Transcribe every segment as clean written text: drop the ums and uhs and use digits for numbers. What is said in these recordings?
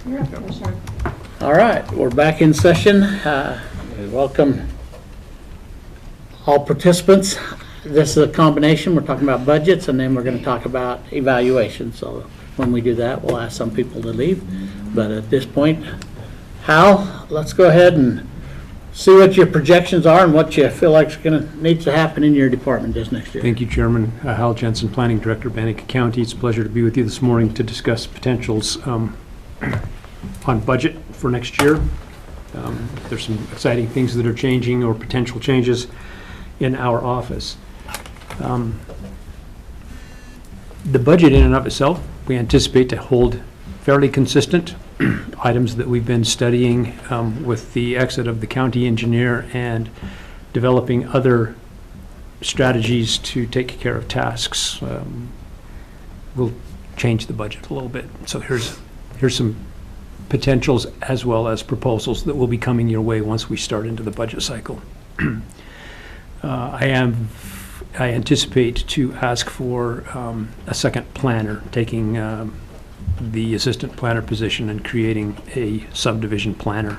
You're up, Commissioner. All right, we're back in session. We welcome all participants. This is a combination. We're talking about budgets, and then we're going to talk about evaluation. So when we do that, we'll ask some people to leave. But at this point, Hal, let's go ahead and see what your projections are and what you feel like needs to happen in your department this next year. Thank you, Chairman. Hal Jensen, Planning Director, Bannock County. It's a pleasure to be with you this morning to discuss potentials on budget for next year. There's some exciting things that are changing or potential changes in our office. The budget in and of itself, we anticipate to hold fairly consistent. Items that we've been studying with the exit of the county engineer and developing other strategies to take care of tasks will change the budget a little bit. So here's some potentials as well as proposals that will be coming your way once we start into the budget cycle. I anticipate to ask for a second planner, taking the assistant planner position and creating a subdivision planner,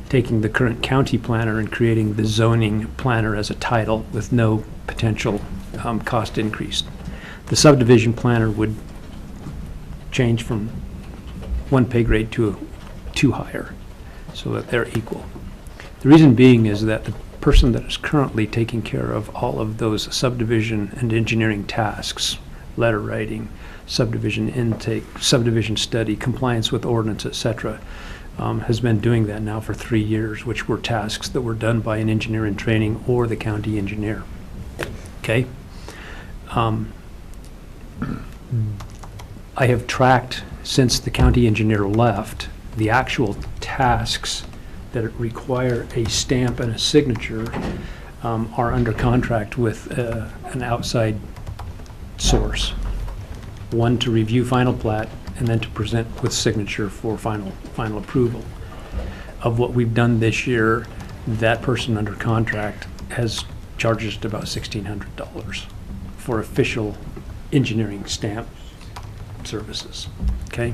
taking the current county planner and creating the zoning planner as a title with no potential cost increase. The subdivision planner would change from one pay grade to two higher so that they're equal. The reason being is that the person that is currently taking care of all of those subdivision and engineering tasks, letter writing, subdivision intake, subdivision study, compliance with ordinance, etc., has been doing that now for 3 years, which were tasks that were done by an engineer in training or the county engineer. Okay? I have tracked, since the county engineer left, the actual tasks that require a stamp and a signature are under contract with an outside source. One to review final plat, and then to present with signature for final approval. Of what we've done this year, that person under contract has charged us about $1,600 for official engineering stamp services, okay?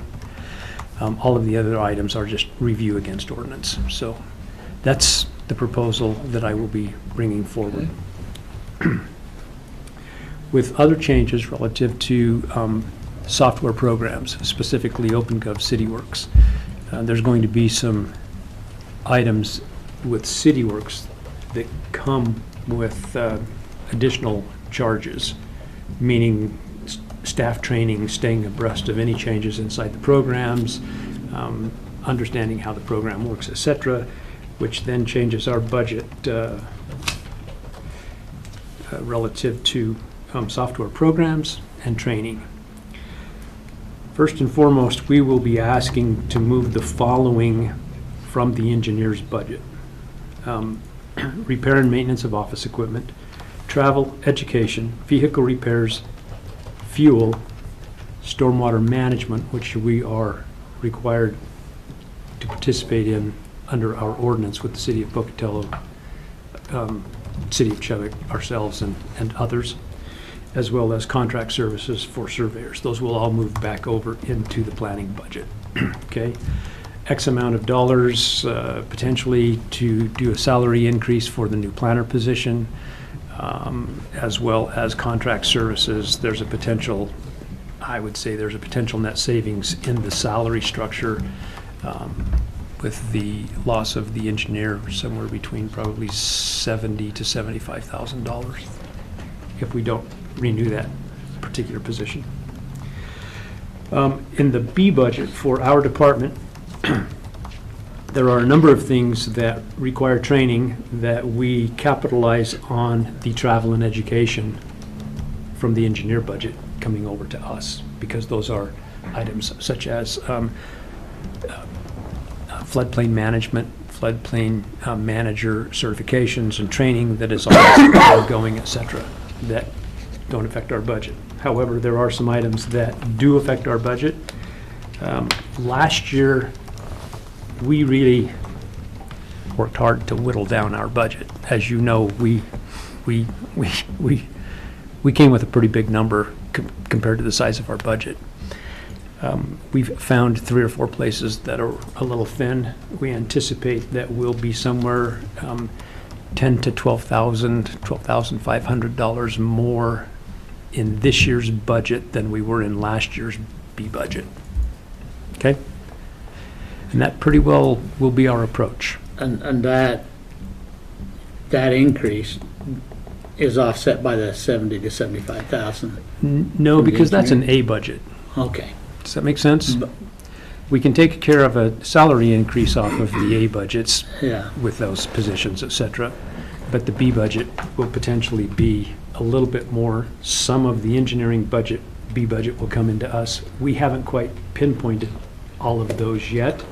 All of the other items are just review against ordinance. So that's the proposal that I will be bringing forward. With other changes relative to software programs, specifically OpenGov CityWorks. There's going to be some items with CityWorks that come with additional charges, meaning staff training, staying abreast of any changes inside the programs, understanding how the program works, etc., which then changes our budget relative to software programs and training. First and foremost, we will be asking to move the following from the engineer's budget. Repair and maintenance of office equipment, travel, education, vehicle repairs, fuel, stormwater management, which we are required to participate in under our ordinance with the City of Pocatello, City of Chubbuck, ourselves, and others, as well as contract services for surveyors. Those will all move back over into the planning budget. Okay, X amount of dollars potentially to do a salary increase for the new planner position, as well as contract services. There's a potential, I would say there's a potential net savings in the salary structure with the loss of the engineer, somewhere between probably $70,000 to $75,000 if we don't renew that particular position. In the B budget for our department, there are a number of things that require training that we capitalize on the travel and education from the engineer budget coming over to us, because those are items such as floodplain management, floodplain manager certifications and training that is always ongoing, etc., that don't affect our budget. However, there are some items that do affect our budget. Last year, we really worked hard to whittle down our budget. As you know, we came with a pretty big number compared to the size of our budget. We've found 3 or 4 places that are a little thin. We anticipate that we'll be somewhere $10,000 to $12,500 more in this year's budget than we were in last year's B budget. Okay? And that pretty well will be our approach. And that increase is offset by the 70 to 75,000. No, because that's an A budget. Okay. Does that make sense? We can take care of a salary increase off of the A budgets Yeah. with those positions, et cetera. But the B budget will potentially be a little bit more. Some of the engineering budget, B budget, will come into us. We haven't quite pinpointed all of those yet.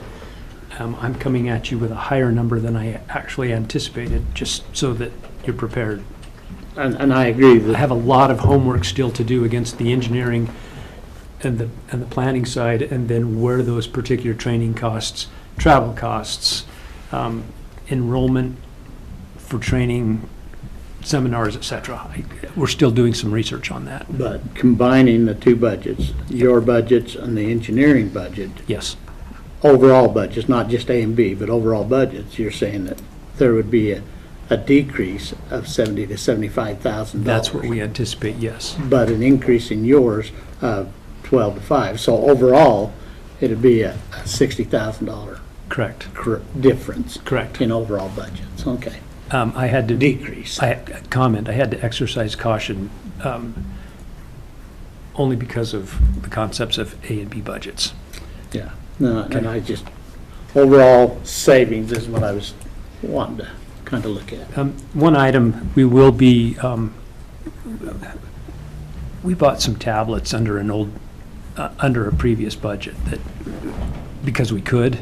I'm coming at you with a higher number than I actually anticipated, just so that you're prepared. And I agree I that, have a lot of homework still to do against the engineering and the planning side, and then where those particular training costs, travel costs, enrollment for training, seminars, et cetera. We're still doing some research on that. but combining the two budgets, your budgets and the engineering budget, Yes, overall budgets, not just A and B, but overall budgets, you're saying that there would be a decrease of 70 to 75,000 dollars. that's what we anticipate, yes. But an increase in yours of 12 to 5. So overall, it'd be a $60,000 Correct, difference correct. in overall budgets. Okay. I had to Decrease. I had to exercise caution only because of the concepts of A and B budgets. Yeah. No, and I just, overall savings is what I was wanting to kind of look at. One item, we will be, we bought some tablets under an old, under a previous budget that, because we could.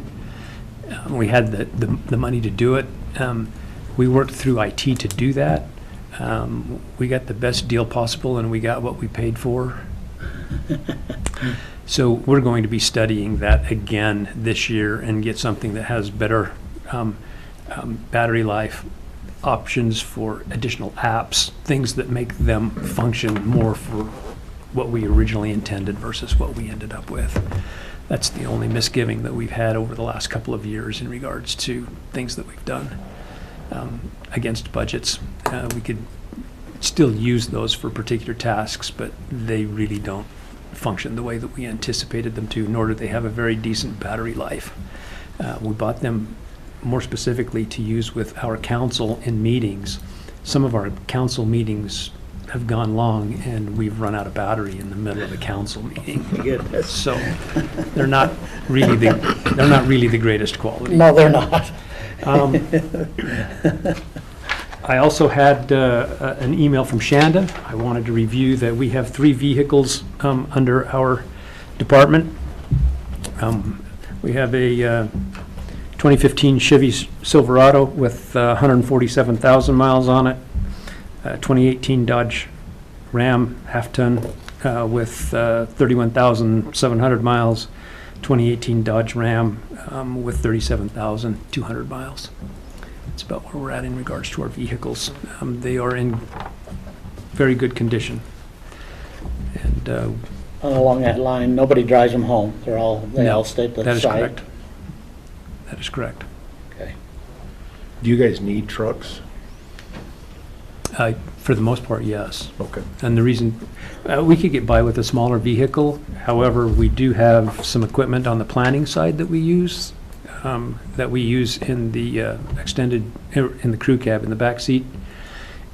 We had the money to do it. We worked through IT to do that. We got the best deal possible and we got what we paid for. So we're going to be studying that again this year and get something that has better battery life, options for additional apps, things that make them function more for what we originally intended versus what we ended up with. That's the only misgiving that we've had over the last couple of years in regards to things that we've done against budgets. We could still use those for particular tasks, but they really don't function the way that we anticipated them to, nor do they have a very decent battery life. We bought them more specifically to use with our council in meetings. Some of our council meetings have gone long and we've run out of battery in the middle of a council meeting. Goodness. So they're not really the greatest quality. No, they're not. I also had an email from Shanda. I wanted to review that we have 3 vehicles under our department. We have a 2015 Chevy Silverado with 147,000 miles on it, 2018 Dodge Ram half-ton with 31,700 miles, 2018 Dodge Ram with 37,200 miles. That's about where we're at in regards to our vehicles. They are in very good condition. And And along that line, nobody drives them home. They all stay at the site. that is correct. That is correct. Okay. Do you guys need trucks? For the most part, yes. Okay. And the reason, we could get by with a smaller vehicle. However, we do have some equipment on the planning side that we use in the in the crew cab, in the back seat,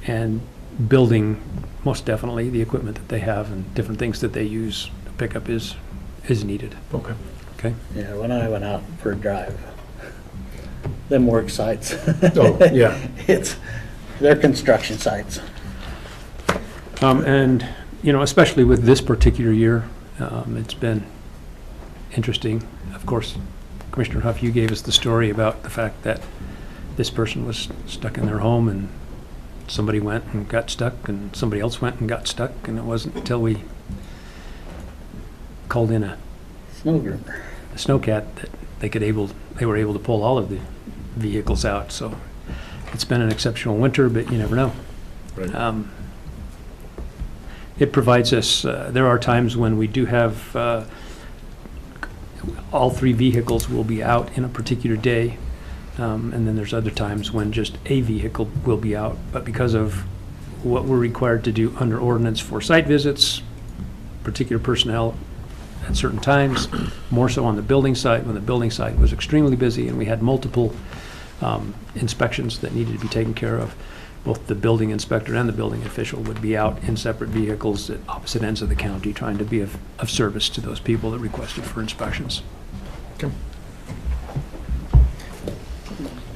and building, most definitely, the equipment that they have and different things that they use. The pickup is needed. Okay. Okay? Yeah, when I went out for a drive, them work sites. Oh, yeah. They're construction sites. And, especially with this particular year, it's been interesting. Of course, Commissioner Huff, you gave us the story about the fact that this person was stuck in their home and somebody went and got stuck and somebody else went and got stuck, and it wasn't until we called in a Snow groomer. snowcat that they were able to pull all of the vehicles out. So it's been an exceptional winter, but you never know. Right. It provides us, there are times when we do have, all 3 vehicles will be out in a particular day. And then there's other times when just a vehicle will be out. But because of what we're required to do under ordinance for site visits, particular personnel at certain times, more so on the building site, when the building site was extremely busy and we had multiple inspections that needed to be taken care of, both the building inspector and the building official would be out in separate vehicles at opposite ends of the county trying to be of service to those people that requested for inspections.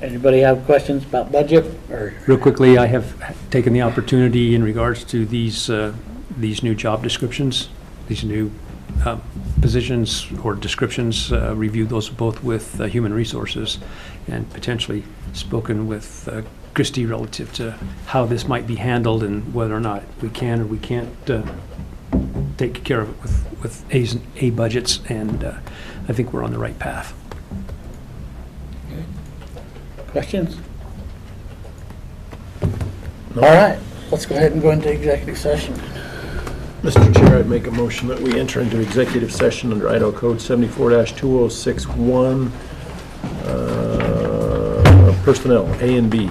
Anybody have questions about budget or? Real quickly, I have taken the opportunity in regards to these new job descriptions, these new positions or descriptions, reviewed those both with Human Resources and potentially spoken with Christie relative to how this might be handled and whether or not we can or we can't take care of it with A budgets, and I think we're on the right path. Questions? All right, let's go ahead and go into executive session. Mr. Chair, I'd make a motion that we enter into executive session under Idaho Code 74-2061, personnel, A and B.